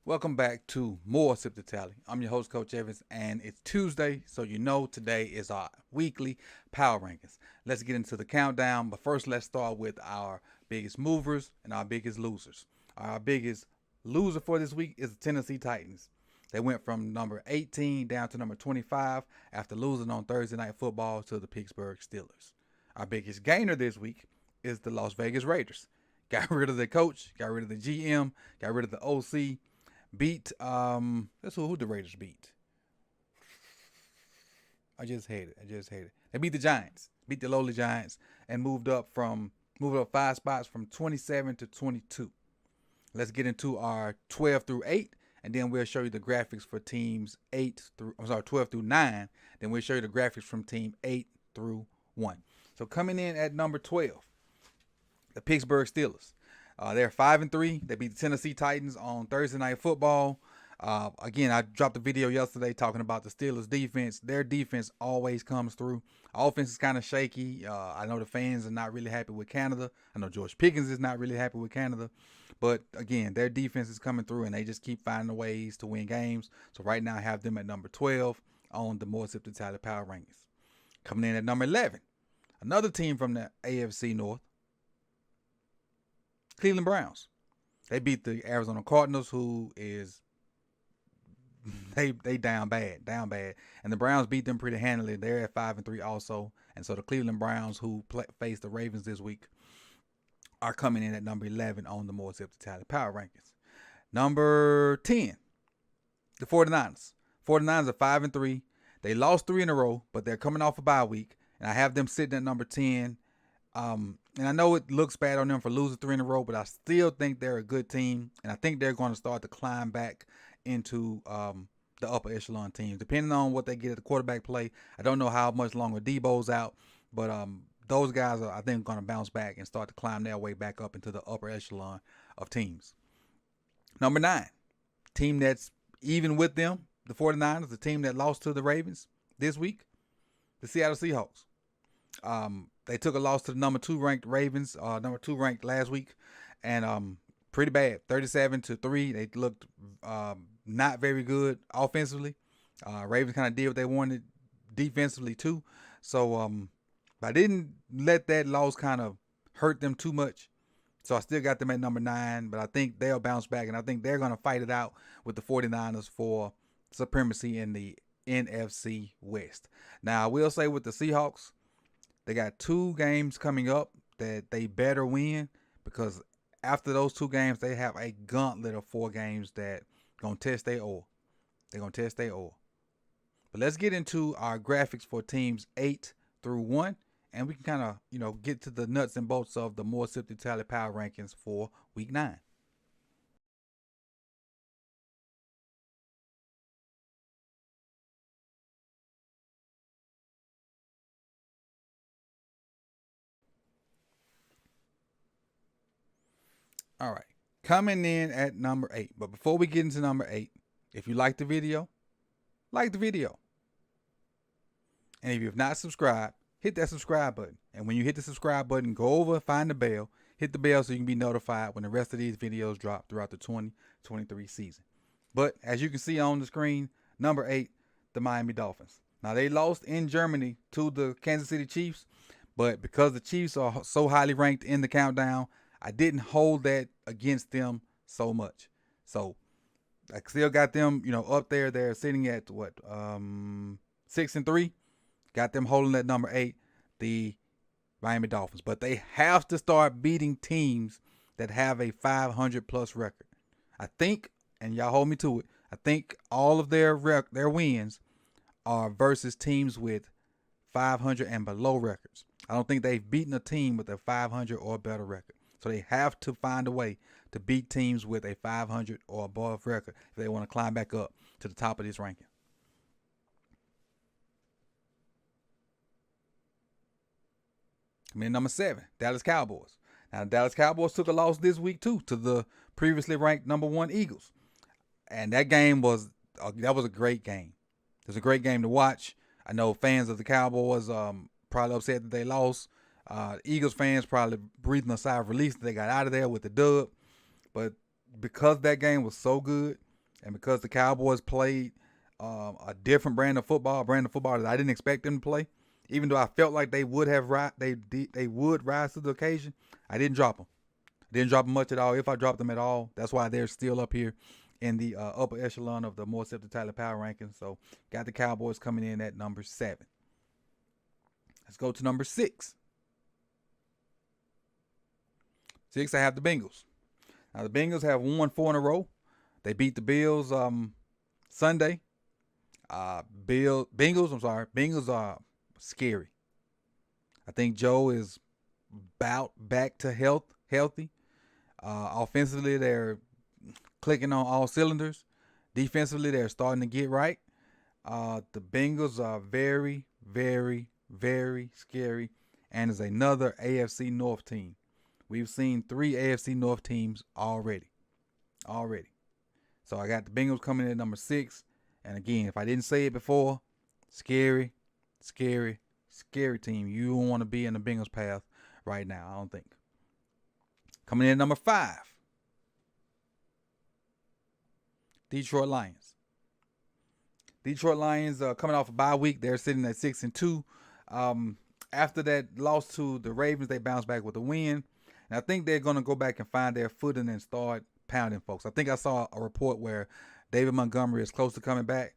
Welcome back to more Sip2Tally. I'm your host, Coach Evans, and it's Tuesday, so you know today is our weekly power rankings. Let's get into the countdown, but first let's start with our biggest movers and our biggest losers. Our biggest loser for this week is the Tennessee Titans. They went from number 18 down to number 25 after losing on Thursday Night Football to the Pittsburgh Steelers. Our biggest gainer this week is the Las Vegas Raiders. Got rid of the coach, got rid of the GM, got rid of the OC, beat that's who the Raiders beat. I just hate it. They beat the Giants, beat the lowly Giants, and moved up 5 spots from 27 to 22. Let's get into our 12 through 8, and then we'll show you the graphics for teams 12 through 9. Then we'll show you the graphics from team 8 through 1. So coming in at number 12, the Pittsburgh Steelers. They're 5-3. They beat the Tennessee Titans on Thursday Night Football. Again, I dropped a video yesterday talking about the Steelers' defense. Their defense always comes through. Offense is kind of shaky. I know the fans are not really happy with Canada. I know George Pickens is not really happy with Canada. But again, their defense is coming through, and they just keep finding ways to win games. So right now, I have them at number 12 on the More Sip2Tally Power Rankings. Coming in at number 11, another team from the AFC North, Cleveland Browns. They beat the Arizona Cardinals, who is they down bad, and the Browns beat them pretty handily. They're at 5-3 also, and so the Cleveland Browns, who face the Ravens this week, are coming in at number 11 on the More Sip2Tally Power Rankings. Number 10, the 49ers. 49ers are 5-3. They lost 3 in a row, but they're coming off a bye week, and I have them sitting at number 10. And I know it looks bad on them for losing 3 in a row, but I still think they're a good team, and I think they're going to start to climb back into the upper echelon teams, depending on what they get at the quarterback play. I don't know how much longer Debo's out, but those guys are, I think, going to bounce back and start to climb their way back up into the upper echelon of teams. Number 9, team that's even with them, the 49ers, the team that lost to the Ravens this week, the Seattle Seahawks. They took a loss to the number 2 ranked Ravens, number 2 ranked last week, and pretty bad, 37-3. They looked not very good offensively. Ravens kind of did what they wanted defensively too. So I didn't let that loss kind of hurt them too much. So I still got them at number 9, but I think they'll bounce back, and I think they're going to fight it out with the 49ers for supremacy in the NFC West. Now, I will say with the Seahawks, they got 2 games coming up that they better win, because after those 2 games, they have a gauntlet of 4 games that going to test their oil. They're going to test their oil. But let's get into our graphics for teams 8 through 1, and we can kind of, get to the nuts and bolts of the More Sip2Tally Power Rankings for Week 9. All right, coming in at number 8. But before we get into number 8, if you like the video, like the video. And if you have not subscribed, hit that subscribe button. And when you hit the subscribe button, go over and find the bell. Hit the bell so you can be notified when the rest of these videos drop throughout the 2023 season. But as you can see on the screen, number 8, the Miami Dolphins. Now, they lost in Germany to the Kansas City Chiefs, but because the Chiefs are so highly ranked in the countdown, I didn't hold that against them so much. So I still got them, up there. They're sitting at 6-3. Got them holding at number 8, the Miami Dolphins. But they have to start beating teams that have a 500 plus record. I think, and y'all hold me to it, I think all of their wins are versus teams with 500 and below records. I don't think they've beaten a team with a 500 or better record. So they have to find a way to beat teams with a 500 or above record if they want to climb back up to the top of this ranking. Coming in number 7, Dallas Cowboys. Now, the Dallas Cowboys took a loss this week too to the previously ranked number 1 Eagles, and that game was a great game. It was a great game to watch. I know fans of the Cowboys probably upset that they lost. Eagles fans probably breathing a sigh of relief that they got out of there with the dub. But because that game was so good, And because the Cowboys played a different brand of football that I didn't expect them to play, even though I felt like they would have they would rise to the occasion, I didn't drop them. Didn't drop them much at all. If I dropped them at all, that's why they're still up here in the upper echelon of the more Sip2Tally power rankings. So got the Cowboys coming in at number 7. Let's go to number 6. 6, I have the Bengals. Now the Bengals have won 4 in a row. They beat the Bills Sunday. Bengals are scary. I think Joe is about back to healthy. Offensively, they're clicking on all cylinders. Defensively, they're starting to get right. The Bengals are very, very, very scary, and is another AFC North team. We've seen 3 AFC North teams already. So I got the Bengals coming in at number 6. And again, if I didn't say it before, scary team. You don't want to be in the Bengals path right now, I don't think. Coming in at number 5, Detroit Lions. Detroit Lions coming off a bye week. They're sitting at 6-2. After that loss to the Ravens, they bounced back with a win. And I think they're going to go back and find their footing and start pounding folks. I think I saw a report where David Montgomery is close to coming back,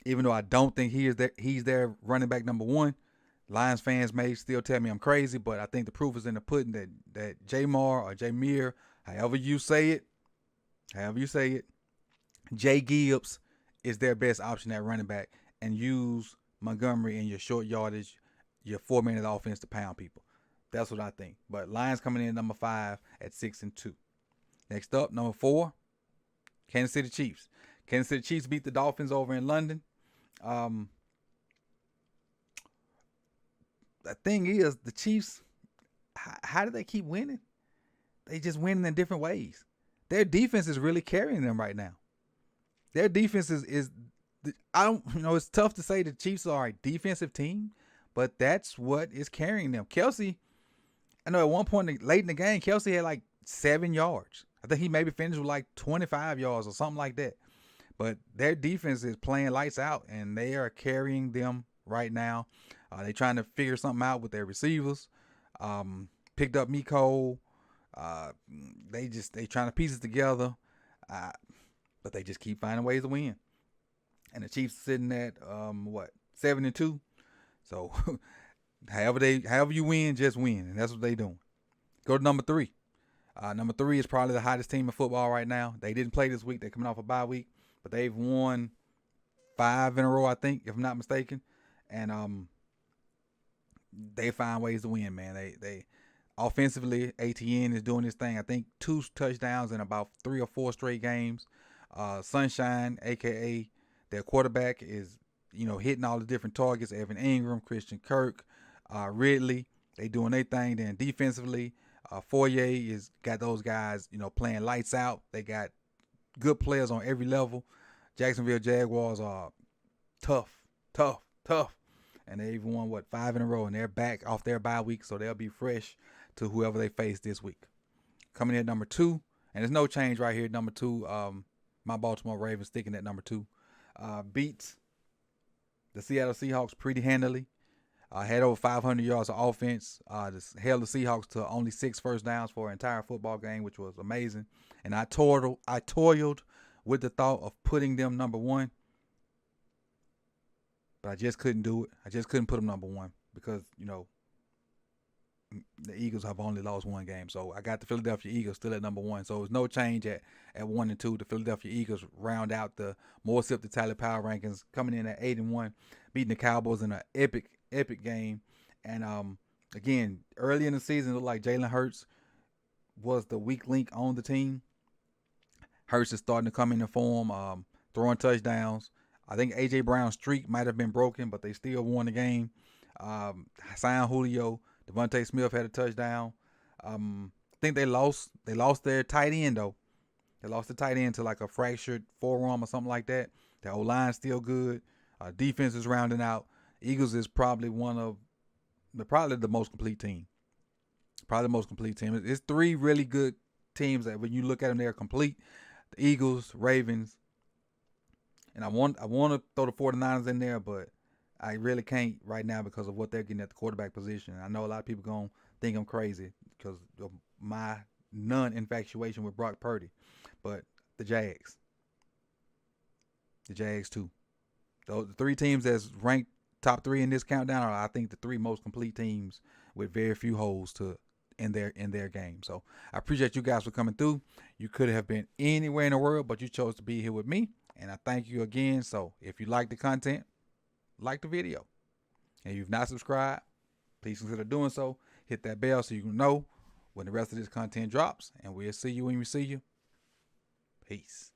even though I don't think he's their running back number 1. Lions fans may still tell me I'm crazy, but I think the proof is in the pudding that Jamar or Jameer, however you say it, Jay Gibbs is their best option at running back, and use Montgomery in your short yardage, your 4-minute offense to pound people. That's what I think. But Lions coming in at number 5 at 6-2. Next up, number 4, Kansas City Chiefs. Kansas City Chiefs beat the Dolphins over in London. The thing is, the Chiefs, how do they keep winning? They just winning in different ways. Their defense is really carrying them right now. Their defense is it's tough to say the Chiefs are a defensive team, but that's what is carrying them. Kelsey, I know at one point late in the game, Kelsey had like 7 yards. I think he maybe finished with like 25 yards or something like that. But their defense is playing lights out, and they are carrying them right now. They're trying to figure something out with their receivers. Picked up Miko. They trying to piece it together. But they just keep finding ways to win. And the Chiefs sitting at 7-2. So however you win, just win. And that's what they're doing. Go to number 3. Number 3 is probably the hottest team in football right now. They didn't play this week. They're coming off a bye week. But they've won 5 in a row, I think, if I'm not mistaken. And they find ways to win, man. They offensively, ATN is doing his thing. I think 2 touchdowns in about 3 or 4 straight games. Sunshine, a.k.a. their quarterback, is hitting all the different targets. Evan Ingram, Christian Kirk, Ridley. They doing their thing. Then defensively, Foyer is got those guys, playing lights out. They got good players on every level. Jacksonville Jaguars are tough. And they've won, 5 in a row, and they're back off their bye week, so they'll be fresh to whoever they face this week. Coming in at number 2, and there's no change right here. Number 2, my Baltimore Ravens sticking at number 2. Beats the Seattle Seahawks pretty handily. Had over 500 yards of offense. Held the Seahawks to only 6 first downs for an entire football game, which was amazing. And I toiled with the thought of putting them number 1. But I just couldn't do it. I just couldn't put them number 1 because, the Eagles have only lost 1 game. So I got the Philadelphia Eagles still at number 1. So there's no change at 1 and 2. The Philadelphia Eagles round out the more Sip2Tally power rankings, coming in at 8-1, beating the Cowboys in an epic game. And again, early in the season, it looked like Jalen Hurts was the weak link on the team. Hurts is starting to come into form, throwing touchdowns. I think A.J. Brown's streak might have been broken, but they still won the game. Hassan Julio, Devontae Smith had a touchdown. I think they lost their tight end, though. They lost the tight end to like a fractured forearm or something like that. The O-line's still good. Defense is rounding out. Eagles is probably the most complete team. Probably the most complete team. It's 3 really good teams that when you look at them, they're complete. The Eagles, Ravens, And I want to throw the 49ers in there, but I really can't right now because of what they're getting at the quarterback position. I know a lot of people gonna think I'm crazy because of my non-infatuation with Brock Purdy, but the Jags too. Those the three teams that's ranked top three in this countdown are, I think, the three most complete teams with very few holes to in their game. So I appreciate you guys for coming through. You could have been anywhere in the world, but you chose to be here with me, and I thank you again. So if you like the content, like the video, and you've not subscribed, please consider doing so. Hit that bell so you can know when the rest of this content drops, and we'll see you when we see you. Peace.